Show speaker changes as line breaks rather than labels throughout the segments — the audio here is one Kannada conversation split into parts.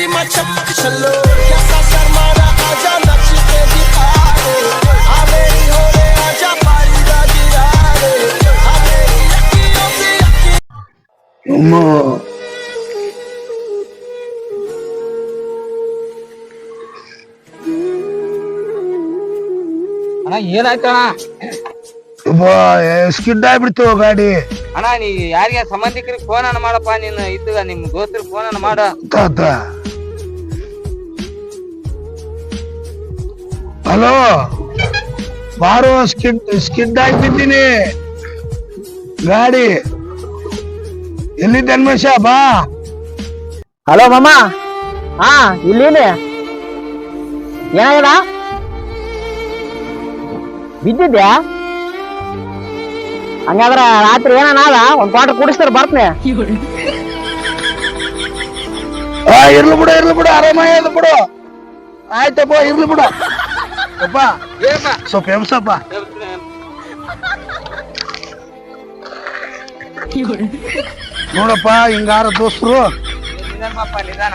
चमक चलो कैसा शर्माना आजा नक्श पे दिखा रे आ मेरी हो रे आजा पारी दा गिरा रे आ मेरी अखियों से
ಅಣ್ಣ ಏನಾಯ್ತಣ್ಣ?
ಸ್ಕಿಡ್ ಆಗ್ಬಿಡ್ತು ಗಾಡಿ.
ಅಣ್ಣ ನೀ ಯಾರಿಗೆ ಸಂಬಂಧಿಕರಿಗೆ ಫೋನ್ ಅನ್ನ ಮಾಡಪ್ಪ, ನೀನು ಇದ್ದ ನಿಮ್ ದೋಸ್ತರಿಗೆ ಫೋನ್ ಅನ್ನ ಮಾಡ.
ಹಲೋ ಬಾರೋ, ಸ್ಕಿಡ್ ಆಗ್ಬಿದ್ದೀನಿ ಗಾಡಿ. ಎಲ್ಲಿದ್ದೆ ಅನ್ಮೇಶ ಬಾ.
ಹಲೋ ಮಾಮ. ಹಾ ಇಲ್ಲಿನೇ ಏನಾಗ್ಯದ? ಬಿದ್ದಿದ್ಯಾ? ಹಂಗಾದ್ರ ರಾತ್ರಿ ಏನಾದ ಒಂದ್ ಕ್ವಾರ್ಟರ್ ಕುಡಿಸ್ತಾರ ಬರ್ತನೆ.
ಇರ್ಲಿ ಬಿಡು ಆರಾಮ ಇರ್ಲಿ ಬಿಡು. ಆಯ್ತಪ್ಪ ಇರ್ಲಿ ಬಿಡು. ಅಪ್ಪ ಸ್ವಲ್ಪ ಎಮ್ಸಪ್ಪ. ನೋಡಪ್ಪ ಹಿಂಗಾರ ದೋಸ್ತರು
ನಿಧಾನ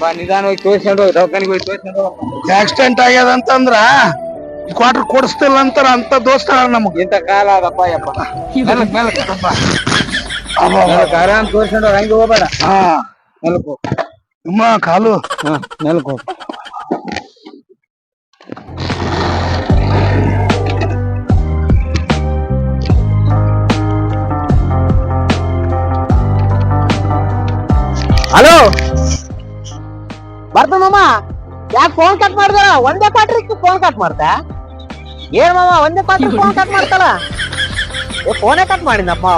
ಬಾ, ನಿಧಾನ ಹೋಗಿ ತೋರಿಸ್ಕೊಂಡು ದವಾಖಾನಿಗೆ ಹೋಗಿ ತೋರಿಸ್ಕೊಂಡು.
ಆಕ್ಸಿಡೆಂಟ್ ಆಗ್ಯದ ಅಂತಂದ್ರ ಕ್ವಾರ್ಟರ್ ಕೊಡಿಸ್ತಿಲ್ಲ ಅಂತಾರ ಅಂತ ದೋಸ್ತ ನಮಗ್.
ಇಂತ ಕಾಲ ಅದಪ್ಪ ಯಪ್ಪ. ಆರಾಮ್ ತೋರಿಸ್ಕೊಂಡು ಹಂಗೆ ಹೋಗ್ಬೇಡ.
ಹಾ
ನೆಲಕ್ಕೆ ಹೋಗ್.
ಅಮ್ಮ ಕಾಲು.
ಹಾ ನೆಲಕ್ಕೆ ಹೋಗ್.
ಹಲೋ ಬರ್ತ ಮಾಮ. ಯಾಕೆ ಫೋನ್ ಕಟ್ ಮಾಡ್ದ? ಒಂದೇ ಕ್ವಾರ್ಟರ್ ಫೋನ್ ಕಟ್ ಮಾಡ್ತ ಏನ್ ಮಾಮ? ಒಂದೇ ಕ್ವಾರ್ಟರ್ ಫೋನ್ ಕಟ್ ಮಾಡ್ತಾರ? ಫೋನೇ ಕಟ್ ಮಾಡಿದಪ್ಪ.